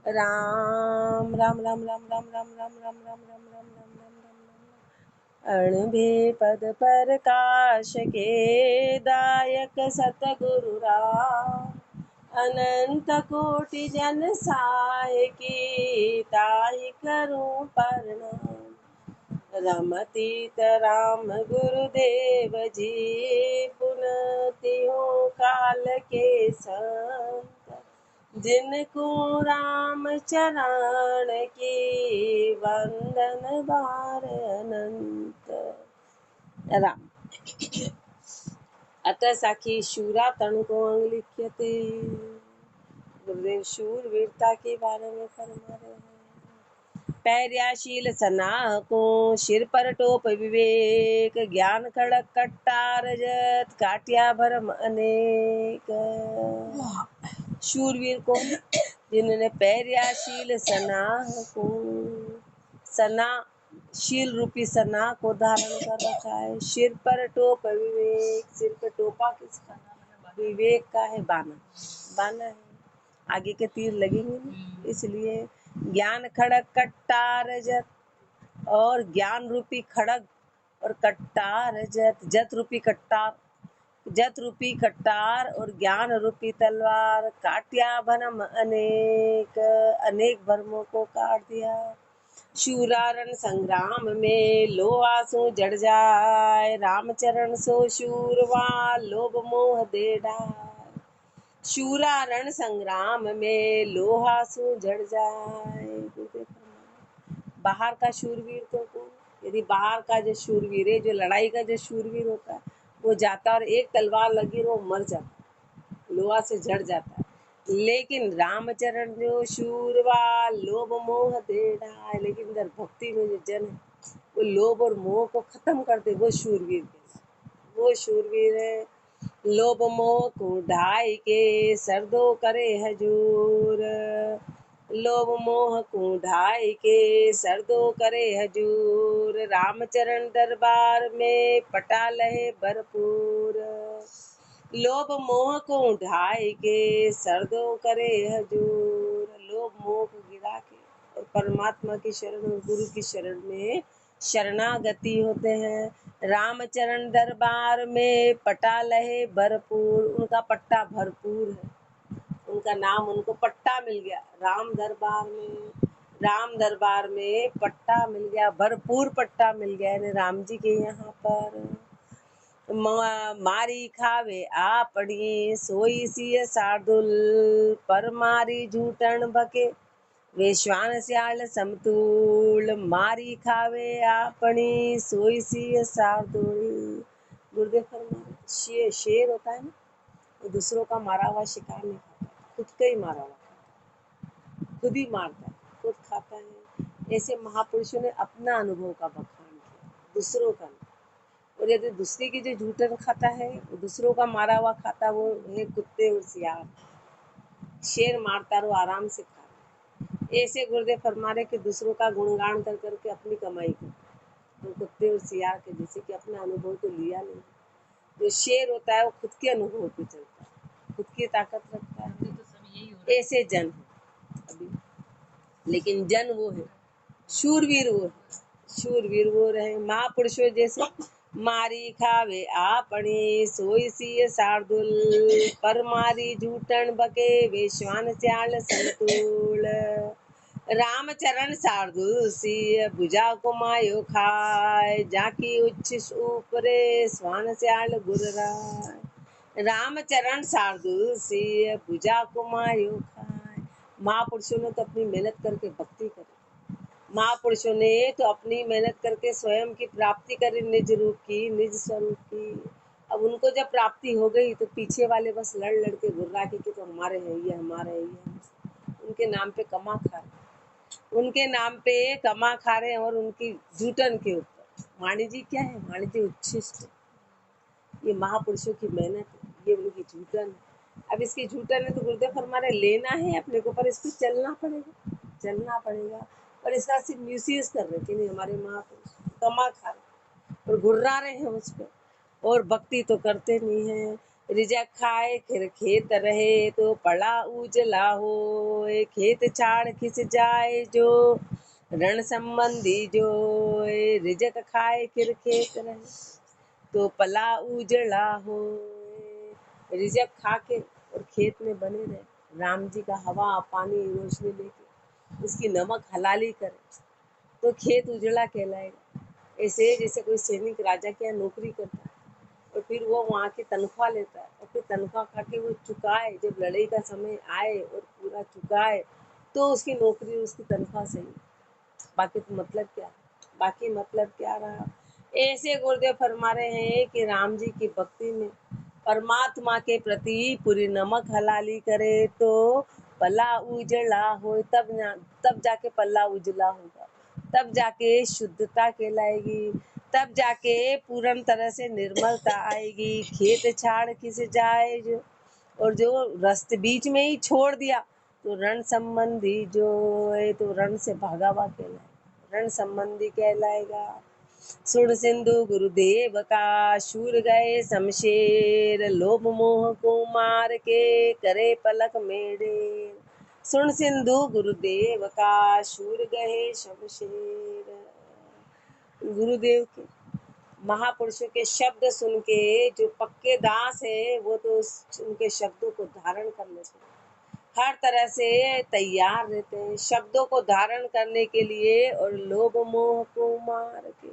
राम राम राम राम राम राम राम राम राम राम राम राम राम राम अणभे पद प्रकाश के दायक सतगुरु राम अनंत कोटि जन साय की ताहि करूं प्रणाम रमतीत राम गुरुदेव जी पुनतियों काल के संत जिनको राम चरण की वंदन बार अनंत राम अतः साखी शूरा तनु को अंग लिख्यते। गुरुदेव शूर वीरता के बारे में फरमा रहे हैं। पैर्याशील सनाह को सिर पर टोप विवेक ज्ञान खड़क कट्टार जत काटिया भरम अनेक। शूरवीर को जिन्होंने पैर्याशील सनाह को सना शील रूपी सना को धारण कर रखा है। सिर पर टोप विवेक, सिर पर टोपा किसका? विवेक का है। बाना बाना है, आगे के तीर लगेंगे ना, इसलिए ज्ञान खड़ग कट्टार जत, और ज्ञान रूपी खड़ग और कट्टार जत, जत रूपी कट्टार, जत रूपी कट्टार और ज्ञान रूपी तलवार काटिया भरम अनेक, अनेक भरमों को काट दिया। शूरारण संग्राम में लोहा सो जड़ जाए, रामचरण सो शूरवा लोभ मोह दे डाय। शूरारण संग्राम में लोहा सो जड़ जाए। बाहर का शूरवीर तो कौन? यदि बाहर का जो शूरवीर है, जो लड़ाई का जो शूरवीर होता है, वो जाता और एक तलवार लगी वो मर जाता, लोहा से जड़ जाता है। लेकिन रामचरण जो शूरवा लोभ मोह दे डाय, लेकिन इधर भक्ति में जो जन है वो लोभ और मोह को खत्म कर दे, वो शूरवीर है। वो शूरवीर है। लोभ मोह को ढाई के सरदो करे हजूर, लोभ मोह को ढाई के सरदो करे हजूर, रामचरण दरबार में पटा लहे भरपूर। लोभ मोह को ढाई के सरदो करे हजूर, लोभ मोह को गिरा के और परमात्मा की शरण और गुरु की शरण में शरणागति होते हैं। रामचरण दरबार में पटा लहे भरपूर, उनका पट्टा भरपूर है, उनका नाम उनको पट्टा मिल गया। राम दरबार में पट्टा मिल गया, भरपूर पट्टा मिल गया। यानी राम जी के यहाँ पर मारी खावे आपड़ी सोई सिय शार्दुल, पर मारी झूठन बके वेश्वान स्याल समतूल, मारी खावे आपनी सोई सिय शार्दुल। गुरुदेव फरमाते शेर होता है ना, वो दूसरों का मारा हुआ शिकार नहीं खाता, खुद का ही मारा हुआ खाता, खुद ही मारता है, खुद खाता है। ऐसे महापुरुषों ने अपना अनुभव का बखान किया, दूसरों का नहीं। और यदि दूसरे की जो झूठन खाता है, दूसरों का मारा हुआ खाता, वो है कुत्ते और सियार। शेर मारता रो आराम से खा रहे। ऐसे गुरुदेव फरमा रहे कि दूसरों का गुणगान कर करके अपनी कमाई कर, तो कुत्ते और सियार के जैसे कि अपना अनुभव तो लिया नहीं। जो शेर होता है वो खुद के अनुभव पे चलता है, खुद की ताकत रखता है। ऐसे जन है अभी, लेकिन जन वो है शूरवीर, वो है शूरवीर वो रहे। महापुरुषों जैसे मारी खावे आपनी सोई सिय शार्दुल, पर मारी झूठन बके वेश्वान स्याल संतूल, रामचरण शार्दुल सिय भुजा को मायो खाए, जाकी उच्छ ऊपरे स्वान स्याल गुर राय। रामचरण शार्दुल सिय भुजा को मायो खाए। महापुरुषों ने तो अपनी मेहनत करके भक्ति करी, महापुरुषों ने तो अपनी मेहनत करके स्वयं की प्राप्ति करी, निज रूप की, निज स्वरूप की। अब उनको जब प्राप्ति हो गई तो पीछे वाले बस लड़ लड़ के गुर्रा के तो हमारे हैं ये, हमारे हैं ये। उनके नाम पे कमा खा रहे, उनके नाम पे कमा खा रहे हैं। और उनकी झूठन के ऊपर वाणी जी क्या है? वाणी जी उच्छिष्ट है। ये महापुरुषों की मेहनत है, ये उनकी झूठन है। अब इसकी झूठन है तो गुरुदेव फरमा रहे लेना है अपने को, पर इसको चलना पड़ेगा, चलना पड़ेगा। और इसका सिर्फ म्यूसियस कर रहे कि नहीं, हमारे महापुरुष कमा खा रहे और घुर्रा रहे हैं उस पर, और भक्ति तो करते नहीं है। रिजक खाए फिर खेत रहे तो पड़ा उजला हो। खेत छाड़ खिस जाए जो रण संबंधी जो। रिजक खाए फिर खेत रहे तो पला उजला हो। रिजक खा के और खेत में बने रहे, राम जी का हवा पानी रोशनी लेके उसकी नमक हलाली करे तो खेत उजड़ा कहलाएगा। ऐसे जैसे कोई सैनिक राजा के यहाँ नौकरी करता है और फिर वो वहाँ की तनख्वाह लेता है और फिर तनख्वाह खा के वो चुकाए, जब लड़ाई का समय आए और पूरा चुकाए तो उसकी नौकरी उसकी तनख्वाह सही। बाकी तो मतलब क्या, बाकी मतलब क्या रहा। ऐसे गुरुदेव फरमा रहे हैं कि राम जी की भक्ति में परमात्मा के प्रति पूरी नमक हलाली करे तो पल्ला उजला हो। तब जाके पल्ला उजला होगा, तब जाके शुद्धता कहलाएगी, तब जाके पूर्ण तरह से निर्मलता आएगी। खेत छाड़ किस जाए जो, और जो रास्ते बीच में ही छोड़ दिया तो रण संबंधी जो है तो रण से भागा हुआ कहलाएगा, रण संबंधी कहलाएगा। सुर सिंधु गुरुदेव का शूर गए शमशेर, लोभ मोह को मार के करे पलक मेरे। सुन सिंधु गुरुदेव का शूर गए शमशेर। गुरुदेव के महापुरुषों के शब्द सुन के जो पक्के दास है वो तो उनके शब्दों को धारण कर लेते हैं, हर तरह से तैयार रहते हैं शब्दों को धारण करने के लिए। और लोभ मोह को मार के,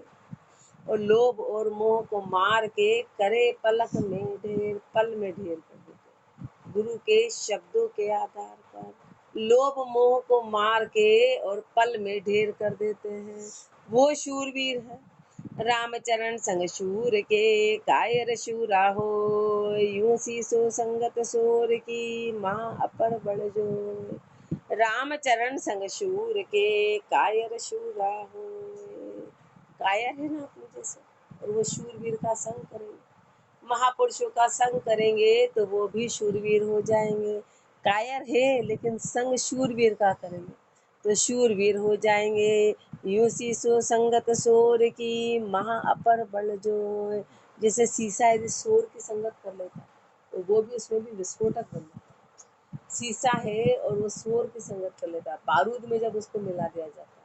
और लोभ और मोह को मार के करे पलक में ढेर, पल में ढेर कर देते हैं। गुरु के शब्दों के आधार पर लोभ मोह को मार के और पल में ढेर कर देते हैं, वो शूरवीर है। रामचरण संग शूर के कायर शूरा हो। यूं सी संगत सोर की माँ अपर बड़ जो। रामचरण संग शूर के कायर शूरा हो। कायर है ना अपने जैसे, और वो शूरवीर का संग करेंगे, महापुरुषों का संग करेंगे तो वो भी शूरवीर हो जाएंगे। कायर है लेकिन संग शूरवीर का करेंगे तो शूरवीर हो जाएंगे। यूं सी संगत सोर की महा अपर बल जो। जैसे शीशा यदि सोर की संगत कर लेता है तो वो भी उसमें भी विस्फोटक बन जाता है। शीशा है और वो सोर की संगत कर लेता है, बारूद में जब उसको मिला दिया जाता है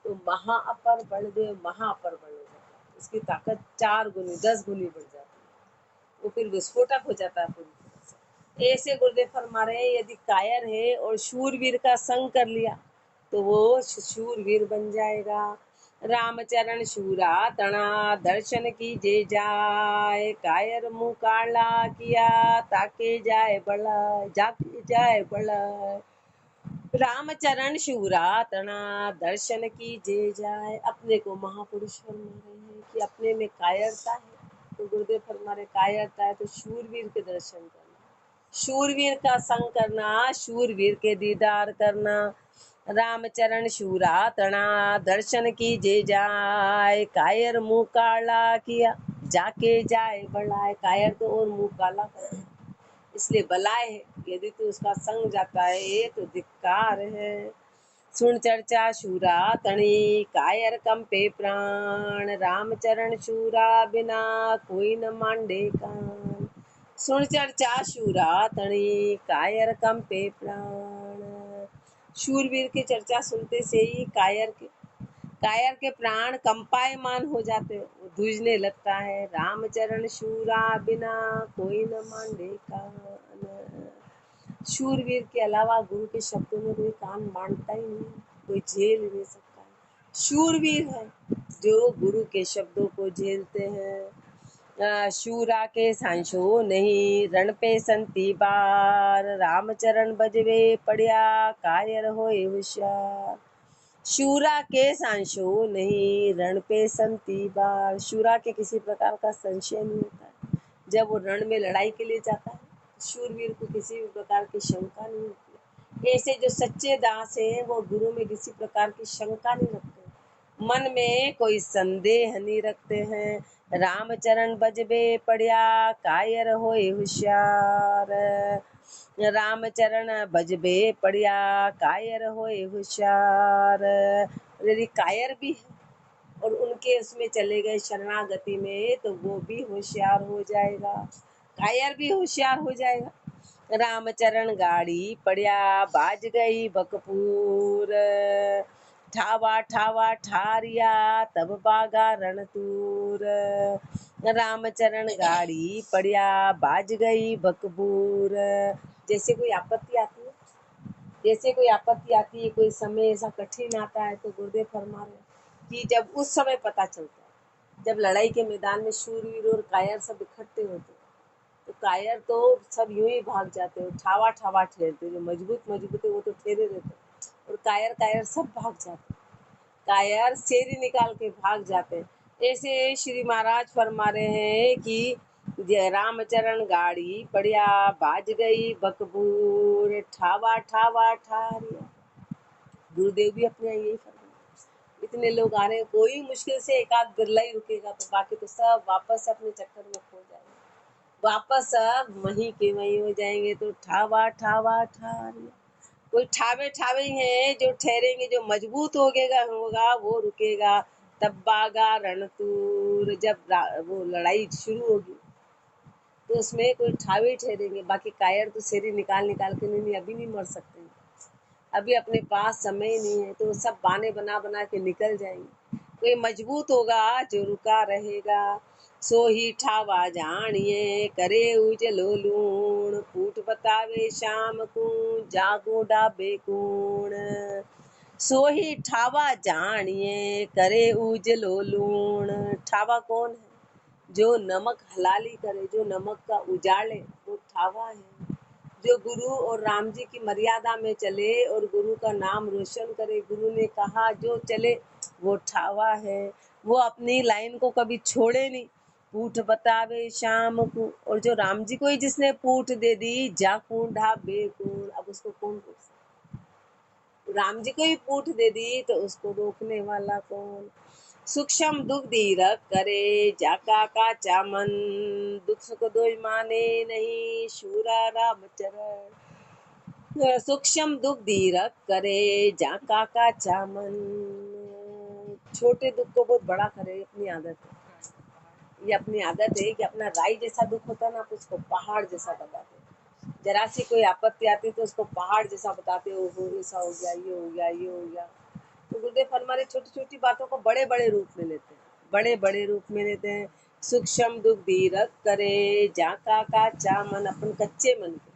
तो महाअपर बलदेव महाअपर बल हो जाता है, उसकी ताकत 4 गुनी 10 गुनी बढ़ जाती है, वो फिर विस्फोटक हो जाता है पूरी तरह से। ऐसे गुरुदेव फरमा रहे हैं यदि कायर है और शूरवीर का संग कर लिया तो वो शूरवीर बन जाएगा। रामचरण शूरा तना दर्शन की जे जाए, कायर मुँह काला किया ताके जाए बड़ा, जाके जाए बड़ा। रामचरण शूरा तना दर्शन की जे जाए। अपने को महापुरुष फरमा रहे हैं कि अपने में कायरता है तो गुरुदेव फरमा रहे कायरता है तो शूरवीर के दर्शन करना, शूरवीर का संग करना, शूरवीर के दीदार करना। रामचरण शूरा तना दर्शन की जे जाए, कायर मुँह काला किया जाके जाए बड़ाए। कायर तो और मुँह काला कर इसलिए बलाय है, यदि तो उसका संग जाता है तो धिक्कार है। सुन चर्चा शूरा तणी कायर कंपे प्राण, रामचरण शूरा बिना कोई न मांडे कान। सुन चर्चा शूरा तणी कायर कंपे प्राण। शूरवीर की चर्चा सुनते से ही कायर के प्राण कंपायमान हो जाते, वो धुजने लगता है। रामचरण शूरा बिना कोई न मांडे कान। शूरवीर के अलावा गुरु के शब्दों में कोई कान मानता ही नहीं, कोई झेल नहीं सकता है। शूरवीर है जो गुरु के शब्दों को झेलते हैं। शूरा के सांशो नहीं रण पे संती बार, रामचरण बजवे पड़िया कायर होए होशियार। शूरा के सांशो नहीं रण पे संती बार, शूरा के किसी प्रकार का संशय नहीं होता है जब वो रण में लड़ाई के लिए जाता है। शूरवीर को किसी भी प्रकार की शंका नहीं होती। ऐसे जो सच्चे दास हैं वो गुरु में किसी प्रकार की शंका नहीं रखते, मन में कोई संदेह नहीं रखते हैं। रामचरण बजबे पड़िया कायर होए होशियार, रामचरण बजबे पड़िया कायर होए होशियार। यदि कायर भी है और उनके उसमें चले गए शरणागति में तो वो भी होशियार हो जाएगा। कायर भी होशियार हो जाएगा। रामचरण गाड़ी पड़िया बाज गई बकपूर, ठावा ठावा ठारिया तब बागा रणतूर। रामचरण गाड़ी पड़िया बाज गई बकबूर। जैसे कोई आपत्ति आती है, जैसे कोई आपत्ति आती है, कोई समय ऐसा कठिन आता है, तो गुरुदेव फरमा रहे कि जब उस समय पता चलता है, जब लड़ाई के मैदान में शूरवीर और कायर सब इकट्ठे होते हैं, तो कायर तो सब यूं ही भाग जाते हैं, ठावा ठावा ठहरते, जो मजबूत मजबूत है वो तो ठहरे रहते हैं, और कायर कायर सब भाग जाते हैं, कायर सेरी निकाल के भाग जाते हैं। ऐसे श्री महाराज फरमा रहे हैं कि रामचरण गाड़ी बढ़िया बाज गई बकबूर, ठावा ठावा ठारिया। गुरुदेव भी अपने यहाँ यही फरमा, इतने लोग आ रहे हैं, कोई मुश्किल से एक आध बिरला ही रुकेगा, तो बाकी तो सब वापस अपने चक्कर में खो जाएंगे, वापस सब वहीं के वहीं हो जाएंगे। तो ठावा ठावा ठारिया, कोई ठावे ठावे ही हैं जो ठहरेंगे, जो मजबूत होगा वो रुकेगा। तब्बागा रणतूर, जब वो लड़ाई शुरू होगी तो उसमें कोई ठावे ठहरेंगे, बाकी कायर तो सेरी निकाल निकाल के नहीं, अभी नहीं मर सकते, अभी अपने पास समय नहीं है, तो सब बाने बना बना के निकल जाएंगे। कोई मजबूत होगा जो रुका रहेगा, सो ही ठावा जानिए करे उजलो लूण, फूट बतावे शाम को जागो डाबे कूण। सो ही ठावा जानिए करे उजलो लूण, ठावा कौन है? जो नमक हलाली करे, जो नमक का उजाले, वो ठावा है। जो गुरु और राम जी की मर्यादा में चले और गुरु का नाम रोशन करे, गुरु ने कहा जो चले, वो ठावा है। वो अपनी लाइन को कभी छोड़े नहीं, पूठ बतावे शाम को। और जो राम जी को ही जिसने पूठ दे दी, जाकू ढाबे कूण, अब उसको कौन रोक सकता? राम जी को ही पूठ दे दी तो उसको रोकने वाला कौन? सूक्ष्म दुख दीरक करे जाका का चामन, दुख सुख दो माने नहीं शूरा रामचरण। सूक्ष्म दुख दीरक करे जाका का चामन, छोटे दुख को बहुत बड़ा करे, अपनी आदत है, ये अपनी आदत है कि अपना राई जैसा दुख होता है ना, तो उसको पहाड़ जैसा बताते हैं। जरा सी कोई आपत्ति आती तो उसको पहाड़ जैसा बताते, हो ऐसा हो गया, ये हो गया, ये हो गया। तो गुरुदेव फरमा रहे छोटी छोटी बातों को बड़े बड़े रूप में लेते हैं, बड़े बड़े रूप में लेते हैं। सूक्ष्म दुख दीरक करे जाका का चामन, अपन कच्चे मन के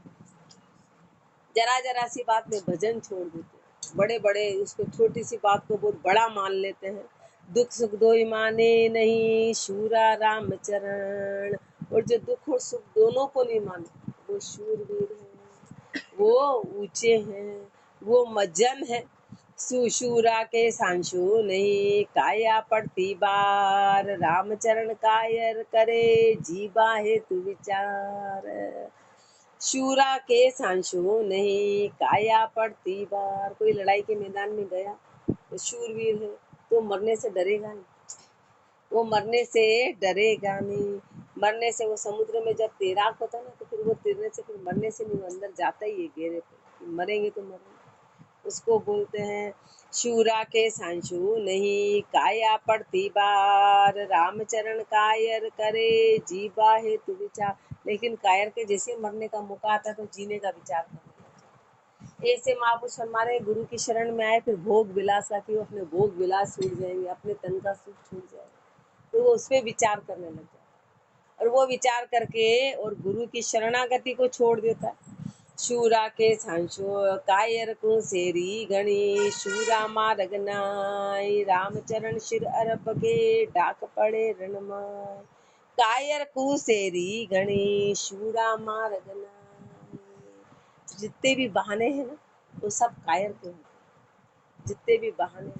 जरा जरा सी बात में भजन छोड़ देते हैं, बड़े बड़े उसको छोटी सी बात को बहुत बड़ा मान लेते हैं। दुख सुख दो माने नहीं शूरा रामचरण, और जो दुख और सुख दोनों को नहीं माने वो शूरवीर है, वो ऊंचे हैं, वो मज्जन है। सुशूरा के सांशु नहीं काया पड़ती बार, रामचरण कायर करे जीवा हेतु विचार। शूरा के सांशु नहीं काया पड़ती बार, कोई लड़ाई के मैदान में गया तो शूरवीर है, तो मरने से डरेगा नहीं, वो मरने से डरेगा नहीं। मरने से, वो समुद्र में जब तैराक होता है ना, तो फिर वो तैरने से, फिर मरने से नहीं, वो अंदर जाता ही है गहरे पे, मरेंगे तो मरेंगे, उसको बोलते हैं शूरा के सांशु नहीं काया पड़ती बार, रामचरण कायर करे जीवा हेतु विचार। लेकिन कायर के जैसे मरने का मौका आता है तो जीने का विचार करने लग जाए। ऐसे महापुरुष हमारे गुरु की शरण में आए, फिर भोग विलास का, कि अपने भोग विलास छूट जाएंगे, अपने तन का सुख छूट जाएगा, तो वो उस पर विचार करने लग जाए, और वो विचार करके और गुरु की शरणागति को छोड़ देता है। शूरा के सांशो कायर को सेरी गणी, शूरा मार्ग नाय रामचरण शिर अरब के डाक पड़े रणमाय। कायर को सेरी गणी शूरा मार्ग नाय, जितने भी बहाने हैं ना, वो सब कायर के हैं, जितने भी बहाने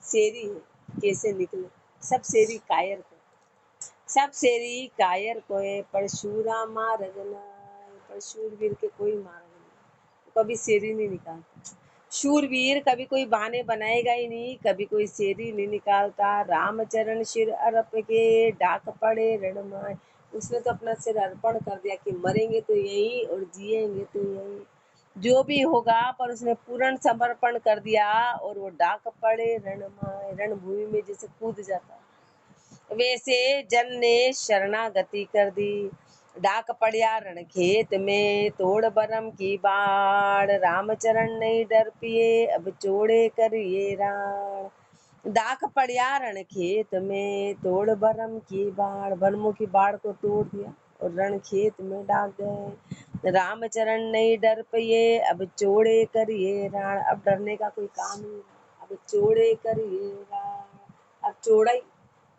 सेरी है कैसे निकले, सब सेरी कायर को, सब सेरी कायर को है, परशुरा मार्ग नाय, पर शूरवीर के कोई मार्ग नहीं, कभी सेरी नहीं निकालता। शूरवीर कभी कोई बहाने बनाएगा ही नहीं, कभी कोई सेरी नहीं निकालता। रामचरण शिर अर्प के डाक पड़े रणमाय, उसने तो अपना सिर अर्पण कर दिया कि मरेंगे तो यही और जिएंगे तो यही, जो भी होगा, पर उसने पूर्ण समर्पण कर दिया, और वो डाक पड़े रणमाय, रणभूमि में जैसे कूद जाता, वैसे जन ने शरणागति कर दी। डाक पड़िया रण खेत में तोड़ बरम की बाड़, रामचरण नहीं डर पिए अब चोड़े करिए राण। डाक पड़िया रण खेत में तोड़ बरम की बाड़, बरमों की बाड़ को तोड़ दिया और रण खेत में डाक गए। रामचरण नहीं डर पिए अब चोड़े करिए राण, अब डरने का कोई काम नहीं, अब चोड़े करिए राण। अब चौड़ाई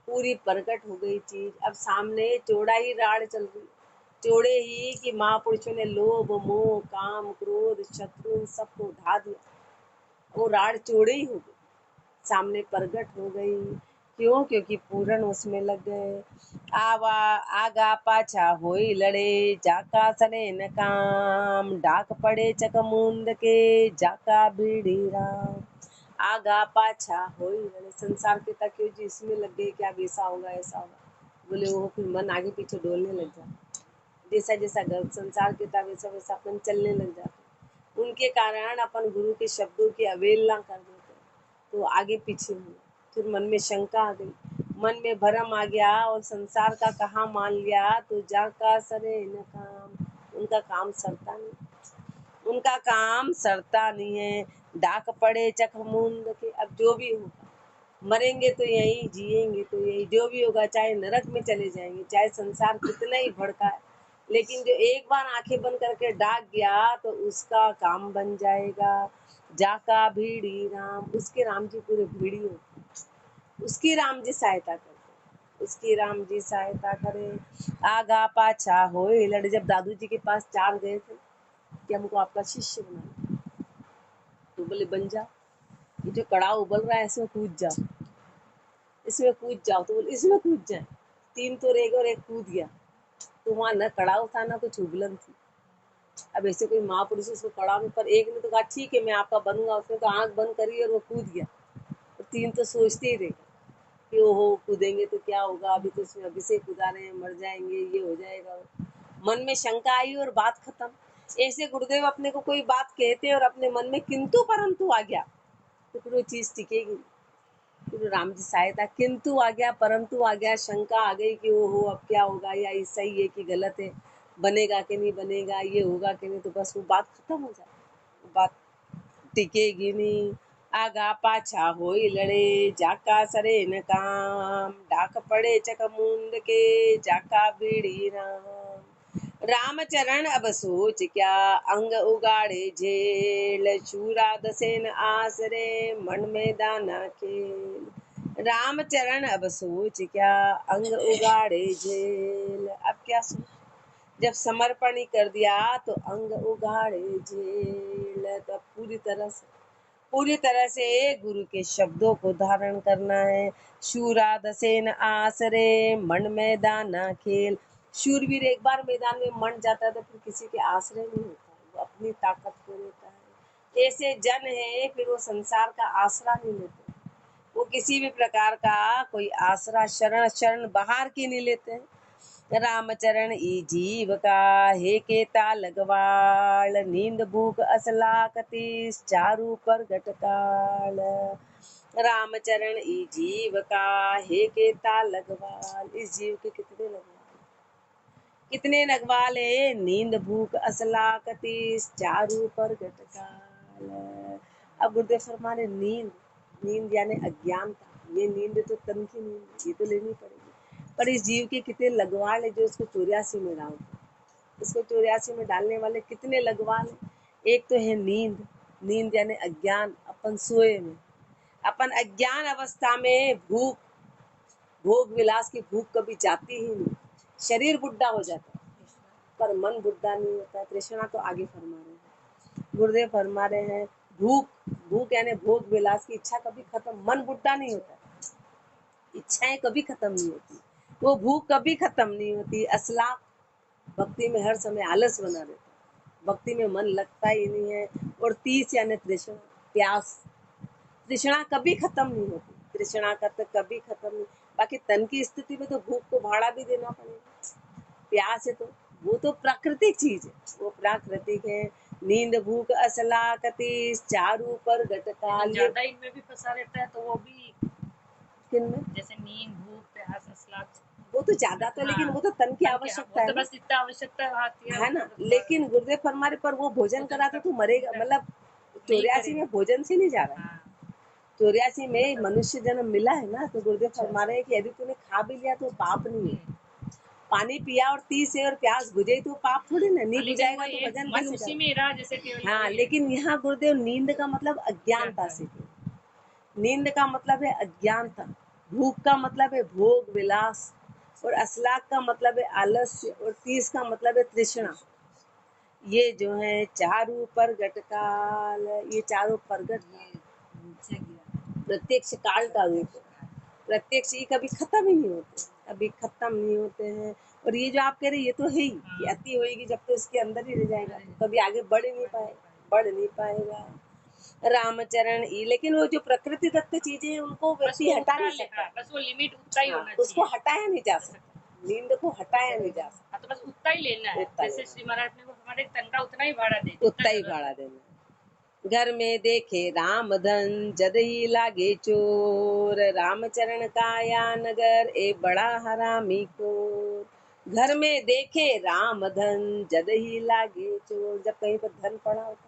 पूरी प्रकट हो गई चीज, अब सामने चौड़ाई राड़ चल रही, चौड़े ही कि महापुरुषों ने लोभ मोह काम क्रोध शत्रु सबको उठा दिया, वो राड़ चौड़े ही हो गई, सामने प्रकट हो गई। क्यों? क्योंकि पूरन उसमें लग गए। आवा आगा पाछा होई लड़े, जाका सने न काम, डाक पड़े चकमुंद के जाका बीड़ी राम। आगा पाछा होई लड़े, संसार के तक जी इसमें लग गए कि अब ऐसा होगा ऐसा होगा, बोले वो फिर मन आगे पीछे डोलने लग जाता, जैसा जैसा संसार के था वैसा वैसा अपन चलने लग जाते। उनके कारण अपन गुरु के शब्दों की अवहेलना कर देते, तो आगे पीछे हुए, फिर मन में शंका आ गई, मन में भरम आ गया और संसार का कहा मान लिया, तो जाका सरे न काम, उनका काम सरता नहीं, उनका काम सरता नहीं है। डाक पड़े चकमुंद के, अब जो भी होगा मरेंगे तो यही, जिएंगे तो यही, जो भी होगा चाहे नरक में चले जाएंगे, चाहे संसार कितना ही भड़का है, लेकिन जो एक बार आंखें बंद करके डाक गया तो उसका काम बन जाएगा। जाका भीड़ी राम, उसके राम जी पूरे भीड़ी होते, उसकी राम जी सहायता करते, उसकी राम जी सहायता करे। आगा पाछा होए लड़े, जब दादू जी के पास चार गए थे कि हमको आपका शिष्य बना, तो बोले बन जा, ये जो कड़ाव उबल रहा है इसमें कूद जाओ, इसमें कूद जाओ, तो बोले इसमें कूद जाए, तीन तो रह गए और एक कूद गया, तो वहां न कड़ाव था ना कुछ उबलन थी। अब ऐसे कोई महापुरुष उसको कड़ाव में, पर एक ने तो कहा ठीक है मैं आपका बनूंगा, उसने तो आंख बंद करी और वो कूद गया, और तीन तो सोचते ही रह कि ओहो कूदेंगे तो क्या होगा, अभी तो इसमें अभी से कूदा रहे हैं, मर जाएंगे, ये हो जाएगा, मन में शंका आई और बात खत्म। ऐसे गुरुदेव अपने को कोई बात कहते और अपने मन में किंतु परंतु आ गया तो फिर वो चीज टिकेगी, फिर राम जी सहायता, किंतु आ गया परंतु आ गया, शंका आ गई कि ओहो अब क्या होगा, या ये सही है कि गलत है, बनेगा कि नहीं बनेगा, ये होगा कि नहीं, तो बस वो बात खत्म हो जाए, बात टिकेगी नहीं। आगा पाछा होई लड़े, जाका सरे न काम, डाक पड़े चकमुंद के जाका बीड़ी राम। रामचरण अब सोच क्या, अंग उगाड़े झेल, शूरा दसेन आसरे मन में दाना खेल। रामचरण अब सोच क्या, अंग उगाड़े झेल, अब क्या सोच, जब समर्पण ही कर दिया तो अंग उगाड़े झेल, तो पूरी तरह से गुरु के शब्दों को धारण करना है। शूरा दसेन आसरे मन में दाना खेल, शूरवीर एक बार मैदान में मर जाता है तो फिर किसी के आश्रय नहीं होता है, वो अपनी ताकत को लेता है। ऐसे जन है फिर वो संसार का आसरा नहीं लेते, वो किसी भी प्रकार का कोई आसरा शरण बाहर की नहीं लेते हैं। रामचरण ई जीव का हे केता लगवाल, नींद भूख असलाकती चारू पर घटकाल। रामचरण ई जीव का हे केता लगवाल, इस जीव के कितने लगवाल, कितने लगवाल है, नींद भूख असलाकती चारू पर घटकाल। अब गुरुदेव फरमा रहे नींद, नींद यानी अज्ञानता, ये नींद तो तन की नींद, ये तो लेनी पड़ेगी, पर इस जीव के कितने लगवाल है जो इसको 84 में डालते, इसको 84 में डालने वाले कितने लगवाल है। एक तो है नींद, नींद यानी अज्ञान, अपन सोए में, अपन अज्ञान अवस्था में भूख, भोग विलास की भूख कभी जाती ही नहीं, शरीर बुढ़ा हो जाता है पर मन बुढ़ा नहीं होता। तृष्णा तो आगे फरमा रहे हैं, गुरुदेव फरमा रहे हैं भूख, भूख यानी भोग विलास की इच्छा कभी खत्म, मन बुढ़ा नहीं होता, इच्छाएं कभी खत्म नहीं होती, वो भूख कभी खत्म नहीं होती। असलाक, भक्ति में हर समय आलस बना रहता है, भक्ति में मन लगता ही नहीं है। और 30 यानी तृष्णा, प्यास, तृष्णा कभी खत्म नहीं होती, तृष्णा का तो कभी खत्म नहीं। बाकी तन की स्थिति में तो भूख को भाड़ा भी देना पड़ेगा, प्यास है तो वो तो प्राकृतिक चीज है, वो प्राकृतिक है। नींद भूख असलाकती चारू पर घटकाल, ज्यादा इनमें भी फंसा रहता है तो वो भी, किन में, जैसे नींद भूख प्यास असलाक, वो तो ज्यादा तो, लेकिन वो तो तन की आवश्यकता है तो ना, बस इतना आवश्यकता आती है ना। लेकिन गुरुदेव फरमा रहे पर वो भोजन करा तो तू मरेगा, मतलब 84 में भोजन से नहीं जा रहा है। 84 में मनुष्य जन्म मिला है ना, तो गुरुदेव फरमा रहे हैं कि यदि तूने खा भी लिया तो पाप नहीं है। पानी पिया और 30 से और प्यास बुझे तो पाप थोड़ी ना, नहीं बुझाएगा तो भजन कैसे उसी में रहा जैसे केवल। हाँ, लेकिन यहाँ गुरुदेव नींद का मतलब अज्ञानता से, नींद का मतलब है अज्ञानता, भूख का मतलब है भोग विलास, और असलाक का मतलब है आलस्य, और 30 का मतलब है तृष्णा। ये जो है चारों प्रगट काल, ये चारों प्रगट प्रत्यक्ष काल का रूप है। प्रत्यक्ष ये कभी खत्म ही नहीं होते, कभी खत्म नहीं होते हैं। और ये जो आप कह रहे ये तो है ही कि अति होएगी जब तो इसके अंदर ही रह जाएगा, तो कभी आगे बढ़ ही नहीं पाएगा, बढ़ नहीं पाएगा। रामचरण ई, लेकिन वो जो प्रकृति दत्त चीजें हैं उनको व्यक्ति हटा नहीं सकता, बस वो लिमिट उतना ही होना चाहिए, उसको हटाया नहीं जा सकता, नींद को हटाया नहीं जा सकता, तो बस उतना ही लेना है। जैसे श्री महाराज ने हमारे तन का उतना ही भाड़ा दे, उतना ही भाड़ा देना। घर में देखे राम धन जद ही लागे चोर, रामचरण काया नगर ए बड़ा हरामी चोर। घर में देखे राम धन जद ही लागे चोर, जब कहीं पर धन पड़ा होता है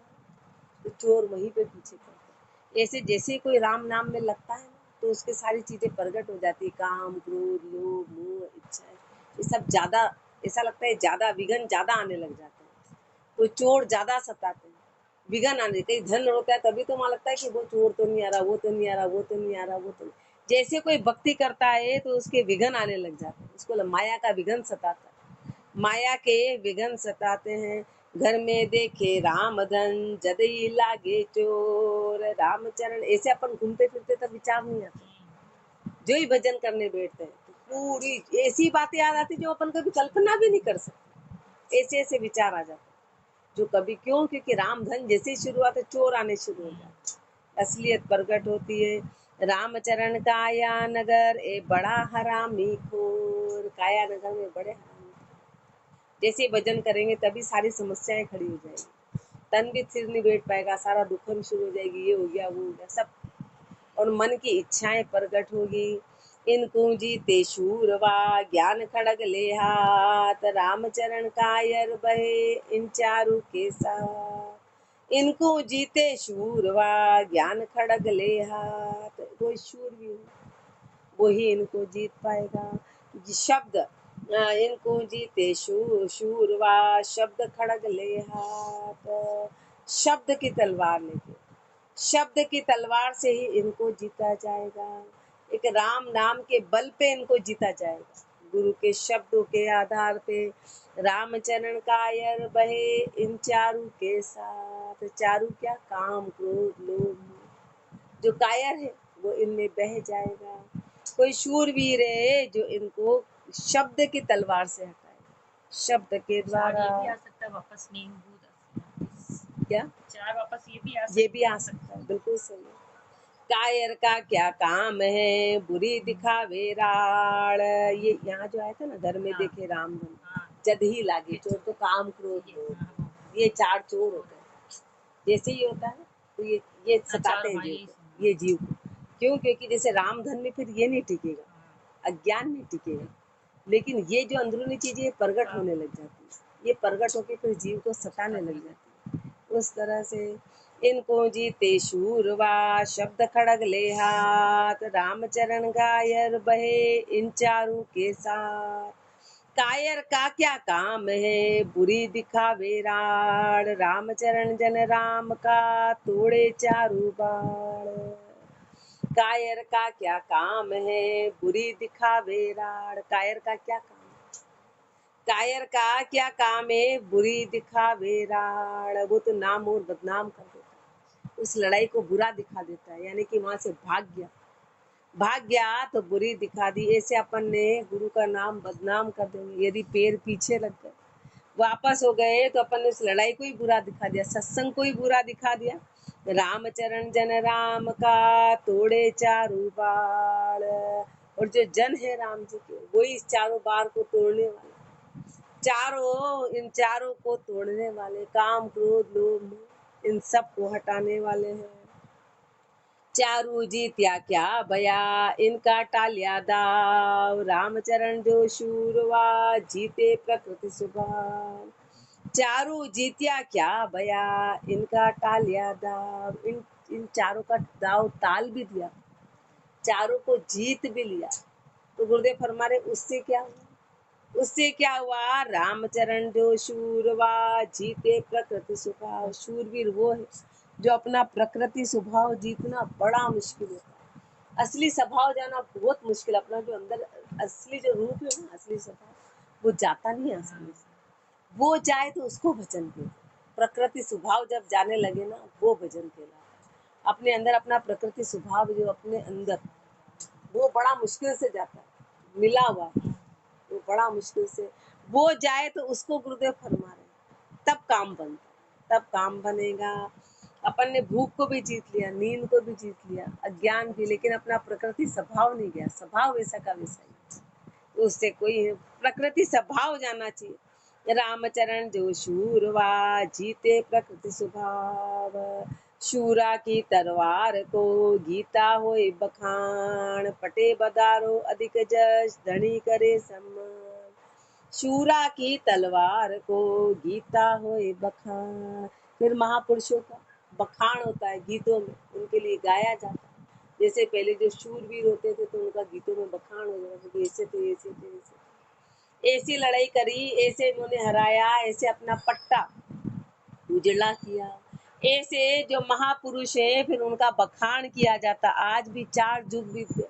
तो चोर वहीं पे पीछे पड़ते हैं। ऐसे जैसे कोई राम नाम में लगता है ना, तो उसके सारी चीजें प्रकट हो जाती है, काम क्रोध लोभ मोह इच्छा, ये सब ज्यादा, ऐसा लगता है ज्यादा विघ्न ज्यादा आने लग जाते हैं, तो चोर ज्यादा सताते हैं, विघन आने। कहीं धन होता है तभी तो वहां लगता है कि वो चोर तो नहीं आ रहा, वो तो नहीं आ रहा, वो तो नहीं आ रहा, वो तो नहीं। जैसे कोई भक्ति करता है तो उसके विघन आने लग जाते हैं, उसको माया का विघन सताता है, माया के विघन सताते हैं। घर में देखे राम धन जदई लागे चोर, रामचरण, ऐसे अपन घूमते फिरते तब विचार नहीं आता, जो ही भजन करने बैठते हैं तो पूरी ऐसी बातें याद आती जो अपन कभी कल्पना भी नहीं कर सकते, ऐसे ऐसे विचार आ जाते जो कभी, क्यों, क्योंकि राम धन जैसे ही शुरुआत है चोर आने शुरू हो जाते, असलियत प्रकट होती है। रामचरण काया नगर ए बड़ा हरामी खोर, काया नगर में बड़े हरामी, जैसे भजन करेंगे तभी सारी समस्याएं खड़ी हो जाएगी, तन भी स्थिर नहीं बैठ पाएगा, सारा दुखम शुरू हो जाएगी, ये हो गया वो हो गया सब, और मन की इच्छाएं प्रकट होगी। इनको जीते शूरवा ज्ञान खड़ग ले हाथ, रामचरण कायर बहे इन चारू के साथ। इनको जीते शूरवा ज्ञान खड़ग ले हाथ, कोई शूर भी हो वो ही इनको जीत पाएगा। शब्द इनको जीते शूरवा, शब्द खड़ग ले हाथ, शब्द की तलवार लेके, शब्द की तलवार से ही इनको जीता जाएगा, एक राम नाम के बल पे इनको जीता जाएगा, गुरु के शब्दों के आधार पे। रामचरण कायर बहे इन चारू के साथ, चारू क्या, काम क्रोध लोभ, जो कायर है वो इनमें बह जाएगा। कोई शूरवीर है जो इनको शब्द की तलवार से हटाएगा, शब्द के द्वारा। ये भी आ सकता है वापस नींद, क्या चार वापस ये भी आ सकता है, बिल्कुल सही। कायर का क्या काम है बुरी दिखावे राड़, ये यहाँ जो आया था ना, घर में देखे राम धन जद ही लागे चोर, तो काम क्रोध लोभ, ये चार चोर होते हैं, जैसे ही होता है तो ये सताते हैं जीव को, ये जीव को, क्यों, क्योंकि जैसे राम धन में फिर ये नहीं टिकेगा, अज्ञान नहीं टिकेगा, लेकिन ये जो अंदरूनी चीजें प्रकट होने लग जाती है, ये प्रकट होकर फिर जीव को सताने लग जाती है, उस तरह से। इनको जीते शूरवा शब्द खड़ग ले हाथ, रामचरण गायर बहे इन चारों के साथ। कायर का क्या काम है बुरी दिखावे राड़, रामचरण जन राम का तोड़े चारू बाड़। कायर का क्या काम है बुरी दिखावे राड़, कायर का क्या काम, कायर का क्या काम है बुरी दिखावे राड़, वो तो नाम और बदनाम कर देता है, उस लड़ाई को बुरा दिखा देता है, यानी कि वहां से भाग गया तो बुरी दिखा दी, ऐसे अपन ने गुरु का नाम बदनाम कर देंगे। यदि पैर पीछे लग गए वापस हो गए तो अपन ने उस लड़ाई को ही बुरा दिखा दिया, सत्संग को ही बुरा दिखा दिया। रामचरण जन राम का तोड़े चारू बाड़, और जो जन है राम जी के वही इस चारों बार को तोड़ने वाले, इन चारों को तोड़ने वाले, काम क्रोध लोभ इन सब को हटाने वाले हैं। चारू जीत्या क्या बया, इनका टालिया दाव, रामचरण जो शूरवा, जीते प्रकृति स्वभाव। चारों जीत्या क्या बया, इनका टालिया दाव, इन चारों का दाव ताल भी दिया, चारों को जीत भी लिया। तो गुरुदेव फरमा रहे उससे क्या हुआ, उससे क्या हुआ, रामचरण जो शूरवा, जीते प्रकृति स्वभाव। शूरवीर वो है जो अपना प्रकृति स्वभाव जीतना बड़ा मुश्किल होता है। असली स्वभाव जाना बहुत मुश्किल। अपना जो अंदर असली जो रूप है ना, असली स्वभाव, वो जाता नहीं है आसानी से। वो जाए तो उसको भजन कहते। प्रकृति स्वभाव जब जाने लगे ना, वो भजन कहलाता है। अपने अंदर अपना प्रकृति स्वभाव जो अपने अंदर, वो बड़ा मुश्किल से जाता है, मिला हुआ है, वो बड़ा मुश्किल से वो जाए तो उसको गुरुदेव फरमा रहे तब काम बनता, तब काम बनेगा। अपन ने भूख को भी जीत लिया, नींद को भी जीत लिया, अज्ञान भी, लेकिन अपना प्रकृति स्वभाव नहीं गया। स्वभाव वैसा का वैसा ही, तो उससे कोई प्रकृति स्वभाव जाना चाहिए। रामचरण जो शूरवा, जीते प्रकृति स्वभाव, शूरा की तलवार को गीता होए बखान, पटे बदारो अधिक जश, धनी करे सम्मान। शूरा की तलवार को गीता होए बखान। फिर महापुरुषों का बखान होता है गीतों में, उनके लिए गाया जाता है। जैसे पहले जो शूरवीर होते थे तो उनका गीतों में बखान हो जाता था, ऐसे थे ऐसे थे ऐसी लड़ाई करी, ऐसे इन्होंने हराया, ऐसे अपना पट्टा उजला किया। ऐसे जो महापुरुष है फिर उनका बखान किया जाता। आज भी 4 युग बीत गए,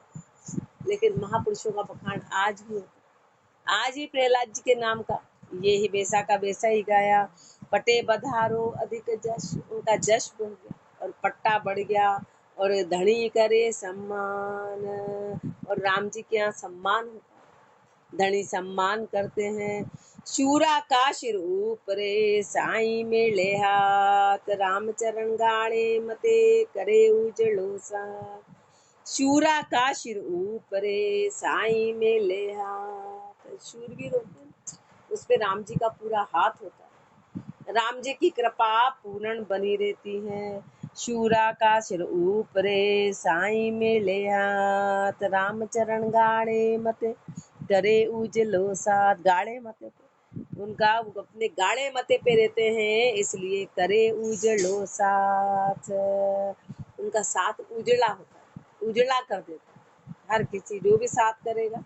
लेकिन महापुरुषों का बखान आज भी होता। आज ही प्रहलाद जी के नाम का ये ही वैसा का वैसा ही गाया। पटे बधारो अधिक जश, उनका जश बढ़ गया और पट्टा बढ़ गया, और धनी करे सम्मान, और राम जी के यहाँ सम्मान होता है, धनी सम्मान करते हैं। शूरा का सिर ऊपरे, साई मेले हाथ, रामचरण गाड़े मते, करे उजड़ो साथ। शूरा का सिर ऊपरे, साई मेले हाथ। शूरवीर होते हैं, उस पे राम जी का पूरा हाथ होता है, राम जी की कृपा पूर्ण बनी रहती है। शूरा का सिर ऊपरे, साई मेले हाथ, रामचरण गाड़े मते, करे उजलो साथ। गाड़े मते पे उनका, वो अपने गाड़े मते पे रहते हैं, इसलिए करे उजलो साथ। उनका साथ उजला होता है, उजला कर देता है हर किसी जो भी साथ करेगा।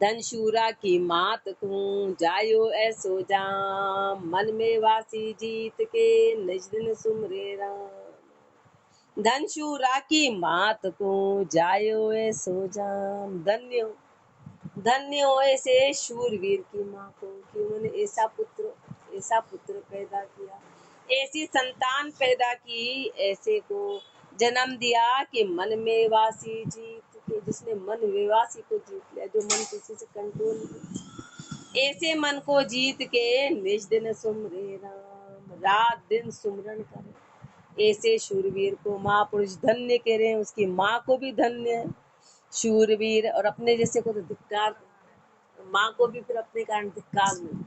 धनशूरा की मात को जायो ऐसो जाम, मन में वासी जीत के निज दिन सुमरे राम। धनशूरा की मात को जायो ऐसो जाम, धन्य हो, धन्य हो ऐसे शूरवीर की माँ को कि उन्होंने ऐसा पुत्र पैदा किया, ऐसी संतान पैदा की, ऐसे को जन्म दिया कि मन में वासी जीत के, जिसने मन विवासी को जीत लिया, जो मन किसी से कंट्रोल नहीं। ऐसे मन को जीत के निज दिन सुमरे राम, रात दिन सुमरन करे। ऐसे शूरवीर को महापुरुष धन्य कह रहे हैं, उसकी माँ को भी धन्य है शूरवीर, और अपने जैसे को तो धिक्कार, माँ को भी फिर अपने कारण धिक्कार मिले,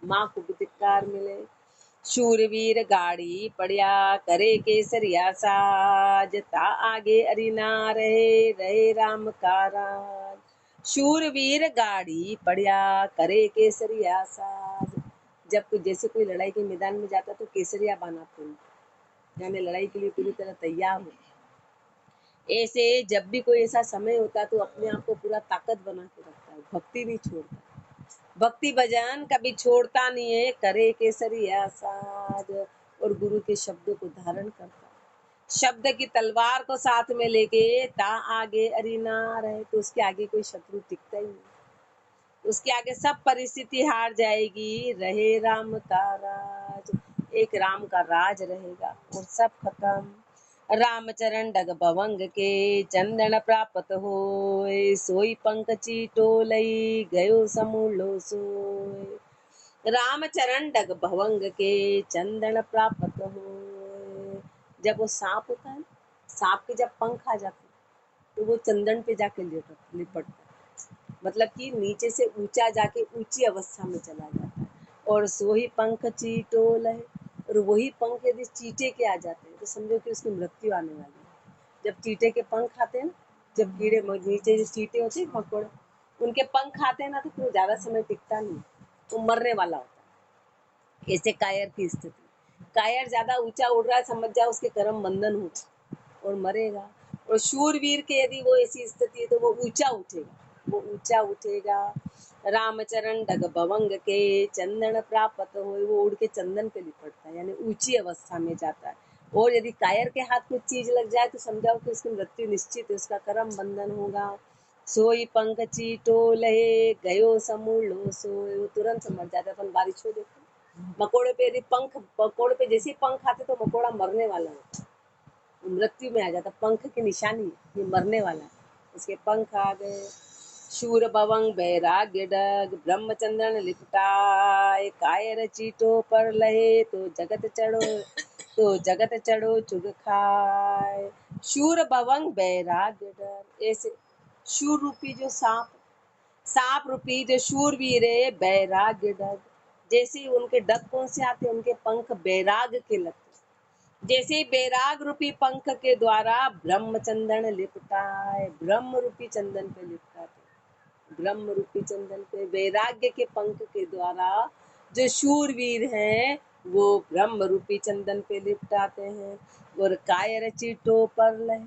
माँ को भी धिक्कार मिले। शूरवीर गाड़ी पड़िया, करे केसरिया साज, ता आगे अरिना रहे, रहे राम का राज। शूरवीर गाड़ी पड़िया, करे केसरिया साज। जब जैसे कोई लड़ाई के मैदान में जाता तो केसरिया बनाते हैं, यानी लड़ाई के लिए पूरी तरह तैयार हो। ऐसे जब भी कोई ऐसा समय होता है तो अपने आप को पूरा ताकत बना के रखता है, भक्ति नहीं छोड़ता, भक्ति भजन कभी छोड़ता नहीं है, करे केसरिया साज, और गुरु के शब्दों को धारण करता है। शब्द की तलवार को साथ में लेके ता आगे अरिना रहे, तो उसके आगे कोई शत्रु टिकता ही नहीं, उसके आगे सब परिस्थिति हार जाएगी। रहे राम का राज, एक राम का राज रहेगा और सब खत्म। रामचरण डग भवंग के, चंदन प्राप्त होय, सोई पंख चीटो लई, गयो समूलो सोय। रामचरण डग भवंग के, चंदन प्राप्त होय। जब वो सांप होता है, सांप के जब पंख आ जाते तो वो चंदन पे जाके लिपटता है, मतलब कि नीचे से ऊंचा जाके ऊंची अवस्था में चला जाता है। और सोही पंख चीटोल है, और वही पंख यदि चीटे के आ जाते हैं तो समझो कि उसकी मृत्यु आने वाली है। जब चींटे के पंख खाते हैं ना, जब कीड़े नीचे जो चींटे होते हैं मकोड़े, उनके पंख खाते हैं ना तो फिर ज्यादा समय टिकता नहीं, वो मरने वाला होता है। ऐसे कायर की स्थिति, कायर ज्यादा ऊंचा उड़ रहा है, समझ जाओ उसके कर्म बंधन होगा और मरेगा। और शूरवीर के यदि वो ऐसी स्थिति है तो वो ऊंचा उठेगा, वो ऊंचा उठेगा। रामचरण डग भवंग के चंदन प्राप्त हो, वो उड़ के चंदन पे लिपटता है, यानी ऊंची अवस्था में जाता है। और यदि कायर के हाथ कुछ चीज लग जाए तो समझाओ कि उसकी मृत्यु निश्चित है, उसका कर्म बंधन होगा। सोई पंख चीटो लहे गयो समूलो सोए, वो तुरंत मर जाता है। अपन बारिश हो देखो, मकोड़े पे यदि पंख, मकोड़े पे जैसे ही पंख आते तो मकोड़ा मरने वाला होता है, मृत्यु में आ जाता। पंख की निशानी है, ये मरने वाला है, उसके पंख आ गए। शूर भवंग बैराग्य डग ब्रह्मचंद्रन लिपटाए, कायर चीटो पर लहे तो जगत चढ़ो चुग खाए। शूर भवंग बैराग्य डग, ऐसे शूर रूपी जो सांप, सांप रूपी जो शूरवीर है बैराग्य डग, जैसे ही उनके डग कौन से आते, उनके पंख बैराग के लगते, जैसे ही बैराग रूपी पंख के द्वारा ब्रह्मचंदन लिपटाए, ब्रह्म रूपी चंदन पे लिपटाते, ब्रह्म रूपी चंदन पे वैराग्य के पंख के द्वारा जो शूरवीर हैं वो ब्रह्म रूपी चंदन पे लिपटाते हैं। और कायर चीटों पर लहे,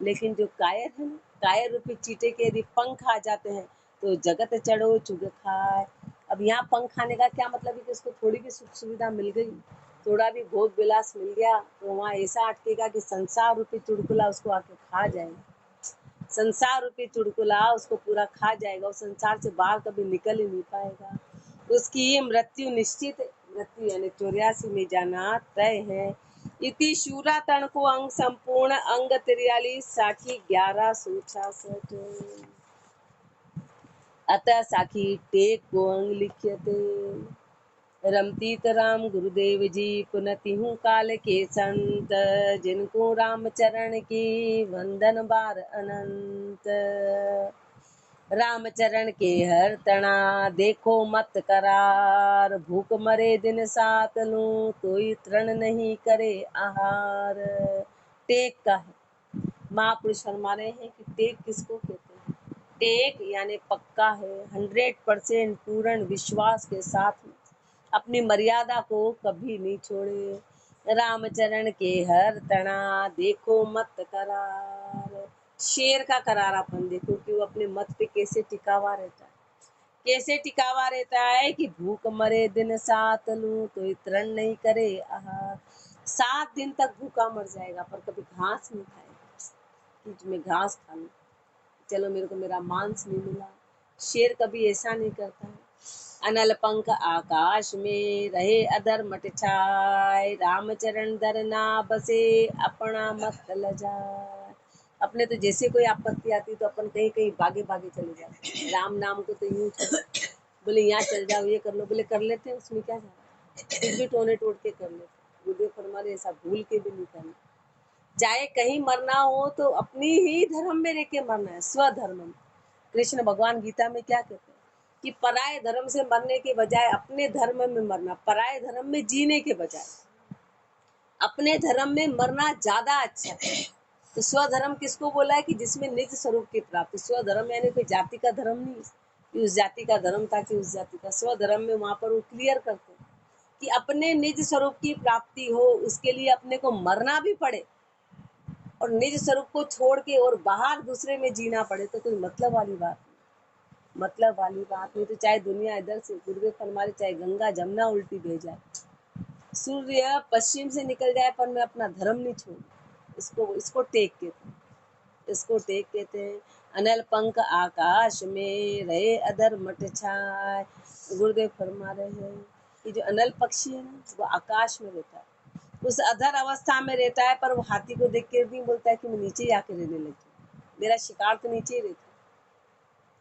लेकिन जो कायर है ना, कायर रूपी चीटे के यदि पंख आ जाते हैं तो जगत चढ़ो चुग खाए। अब यहाँ पंख खाने का क्या मतलब है कि उसको थोड़ी भी सुख सुविधा मिल गई, थोड़ा भी भोग विलास मिल गया तो वहाँ ऐसा अटकेगा कि संसार रूपी चुड़कुला उसको आके खा जाएगा, संसार रूपी चुड़कुला उसको पूरा खा जाएगा, और संसार से बाहर कभी निकल ही नहीं पाएगा। उसकी मृत्यु निश्चित है, मृत्यु यानी 84 में जाना तय है। इति शूरा तण को अंग संपूर्ण अंग 43 साठी 1166, अतः साखी टेक को अंग लिख्यते। रमतीत राम गुरुदेव जी पुनति हूँ काल के संत, जिनको राम चरण की वंदन बार अनंत। राम चरण के हर तना देखो मत करार, भूख मरे दिन सात लूं कोई तृण नहीं करे आहार। टेक का है, महापुरुष फरमा रहे हैं कि टेक किसको कहते हैं। टेक यानी पक्का है, 100% पूर्ण विश्वास के साथ में अपनी मर्यादा को कभी नहीं छोड़े। रामचरण के हर तना देखो मत करार, शेर का करारापन देखो कि वो अपने मत पे कैसे टिकावा रहता है, कैसे टिकावा रहता है कि भूख मरे दिन सात लूं तो तृण नहीं करे आहार। 7 दिन तक भूखा मर जाएगा पर कभी घास नहीं खाएगा कि तुम्हें घास खा लो, चलो मेरे को मेरा मांस नहीं मिला। शेर कभी ऐसा नहीं करता है। अनल पंख आकाश में रहे अधर मट छाए, रामचरण दरना बसे अपना मत लजाए। अपने तो जैसे कोई आपत्ति आती तो अपन कहीं कहीं भागे भागे चले जाते, राम नाम को तो यूं बोले यहाँ चल जाओ ये कर लो, बोले कर लेते हैं, उसमें क्या जा रहा है, कुछ भी टोने टोट के कर लेते। गुरुदेव फरमाने ऐसा भूल के भी नहीं करना, चाहे कहीं मरना हो तो अपनी ही धर्म में रह के मरना है, स्वधर्म में। कृष्ण भगवान गीता में क्या कहते हैं कि पराये धर्म से मरने के बजाय अपने धर्म में मरना, पराये धर्म में जीने के बजाय अपने धर्म में मरना ज्यादा अच्छा है। तो स्वधर्म किसको बोला है कि जिसमें निज स्वरूप की प्राप्ति, स्वधर्म यानी कोई जाति का धर्म नहीं कि उस जाति का धर्म था कि उस जाति का, स्वधर्म में वहां पर वो क्लियर करते हैं कि अपने निज स्वरूप की प्राप्ति हो उसके लिए अपने को मरना भी पड़े और निज स्वरूप को छोड़ के और बाहर दूसरे में जीना पड़े तो कोई मतलब वाली बात नहीं, मतलब वाली बात नहीं। तो चाहे दुनिया इधर से गुरुदेव फरमाए चाहे गंगा जमुना उल्टी बह जाए, सूर्य पश्चिम से निकल जाए पर मैं अपना धर्म नहीं छोड़ू, इसको टेक कहते हैं, इसको टेक कहते हैं। अनल पंख आकाश में रहे अधर मट छाए, गुरुदेव फरमा रहे हैं कि जो अनल पक्षी है ना वो आकाश में रहता है, उस अधर अवस्था में रहता है, पर वो हाथी को देख के नहीं बोलता है कि मैं नीचे ही आके रहने लगी, मेरा शिकार तो नीचे ही रहता है।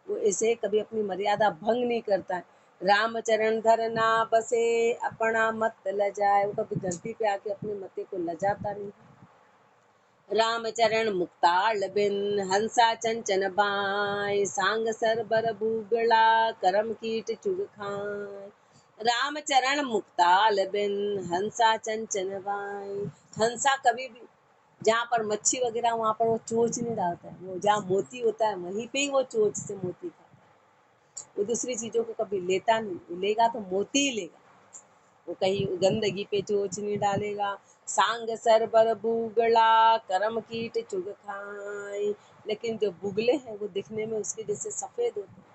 वो ऐसे कभी अपनी मर्यादा भंग नहीं करता है। रामचरण धरना बसे अपना मत लजाए, वो कभी धरती पे आके अपने मते को लजाता नहीं। रामचरण मुक्ताल बिन हंसा चंचन बाय, सांग सर बर भूगला करम कीट चुग खाए। रामचरण मुक्ताल बिन हंसा चंचन बाय, हंसा कभी भी जहाँ पर मच्छी वगैरह वहाँ पर वो चोंच नहीं डालता है, वो जहाँ मोती होता है वहीं पे ही वो चोंच से मोती खाता है। वो दूसरी चीजों को कभी लेता नहीं, वो लेगा तो मोती ही लेगा, वो कहीं गंदगी पे चोंच नहीं डालेगा। सांग सर बर बुगला करम कीट चुग खाए, लेकिन जो बुगले हैं वो दिखने में उसके जैसे सफेद होते हैं,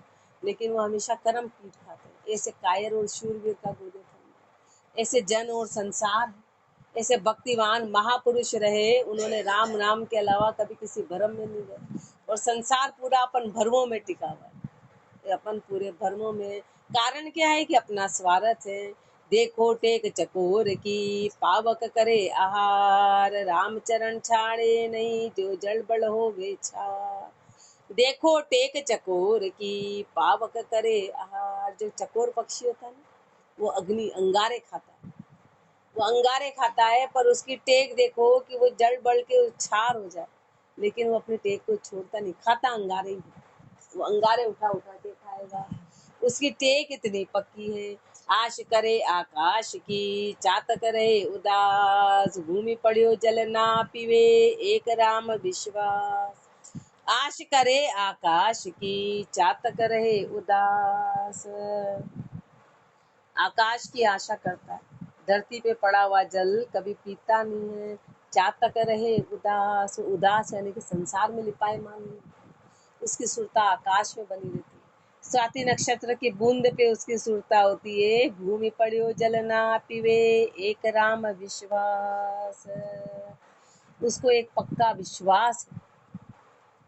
लेकिन वो हमेशा करम कीट खाते हैं। ऐसे कायर और शूरवीर का गुरुदेव फरमाया। ऐसे जन और संसार है, ऐसे भक्तिवान महापुरुष रहे, उन्होंने राम नाम के अलावा कभी किसी भरम में नहीं गए, और संसार पूरा अपन भरमों में टिका हुआ है, अपन पूरे भरमों में। कारण क्या है कि अपना स्वार्थ है। देखो टेक चकोर की पावक करे आहार, रामचरण छाड़े नहीं जो जड़ बड़ हो बेचार। देखो टेक चकोर की पावक करे आहार, जो चकोर पक्षी होता है ना, वो अग्नि अंगारे खाता है, वो अंगारे खाता है, पर उसकी टेक देखो कि वो जड़ बड़ के उछार हो जाए, लेकिन वो अपनी टेक को छोड़ता नहीं, खाता अंगारे ही, वो अंगारे उठा उठा के खाएगा। उसकी टेक इतनी पक्की है। आश करे आकाश की चातक रहे उदास, भूमि पड़ियो जल ना पीवे एक राम विश्वास। आश करे आकाश की चातक रहे उदास, आकाश की आशा करता है, धरती पे पड़ा हुआ जल कभी पीता नहीं है। चातक रहे उदास, उदास यानी कि संसार में लिपायमान नहीं, उसकी सुरता आकाश में बनी रहती है। स्वाति नक्षत्र की बूंद पे उसकी सुरता होती है। भूमि पड़ियो जल ना पीवे एक राम विश्वास, उसको एक पक्का विश्वास है,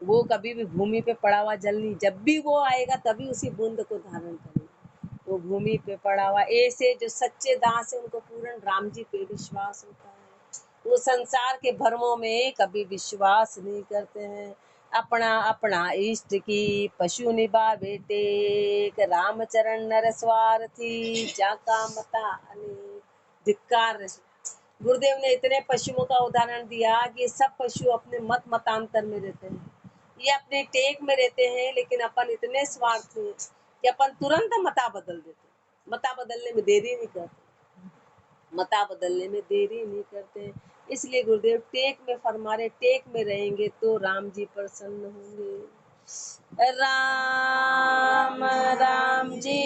वो कभी भी भूमि पे पड़ा हुआ जल नहीं, जब भी वो आएगा तभी उसी बूंद को धारण करेगा। वो भूमि पे पड़ा हुआ ऐसे जो सच्चे दास है उनको पूर्ण राम जी पे विश्वास होता है। वो संसार के भरमों में कभी विश्वास नहीं करते हैं। अपना अपना इष्ट की पशु निभा बेटे, रामचरण नर स्वार्थी जाका मता अनेक। धिक्कार रहे। गुरुदेव ने इतने पशुओं का उदाहरण दिया कि सब पशु अपने मत मतांतर में रहते हैं, ये अपने टेक में रहते हैं, लेकिन अपन इतने स्वार्थी हैं कि अपन तुरंत मता बदल देते हैं। मता बदलने में देरी नहीं करते, मता बदलने में देरी नहीं करते। इसलिए गुरुदेव टेक में फरमा रहे, टेक में रहेंगे तो राम जी प्रसन्न होंगे। राम राम जी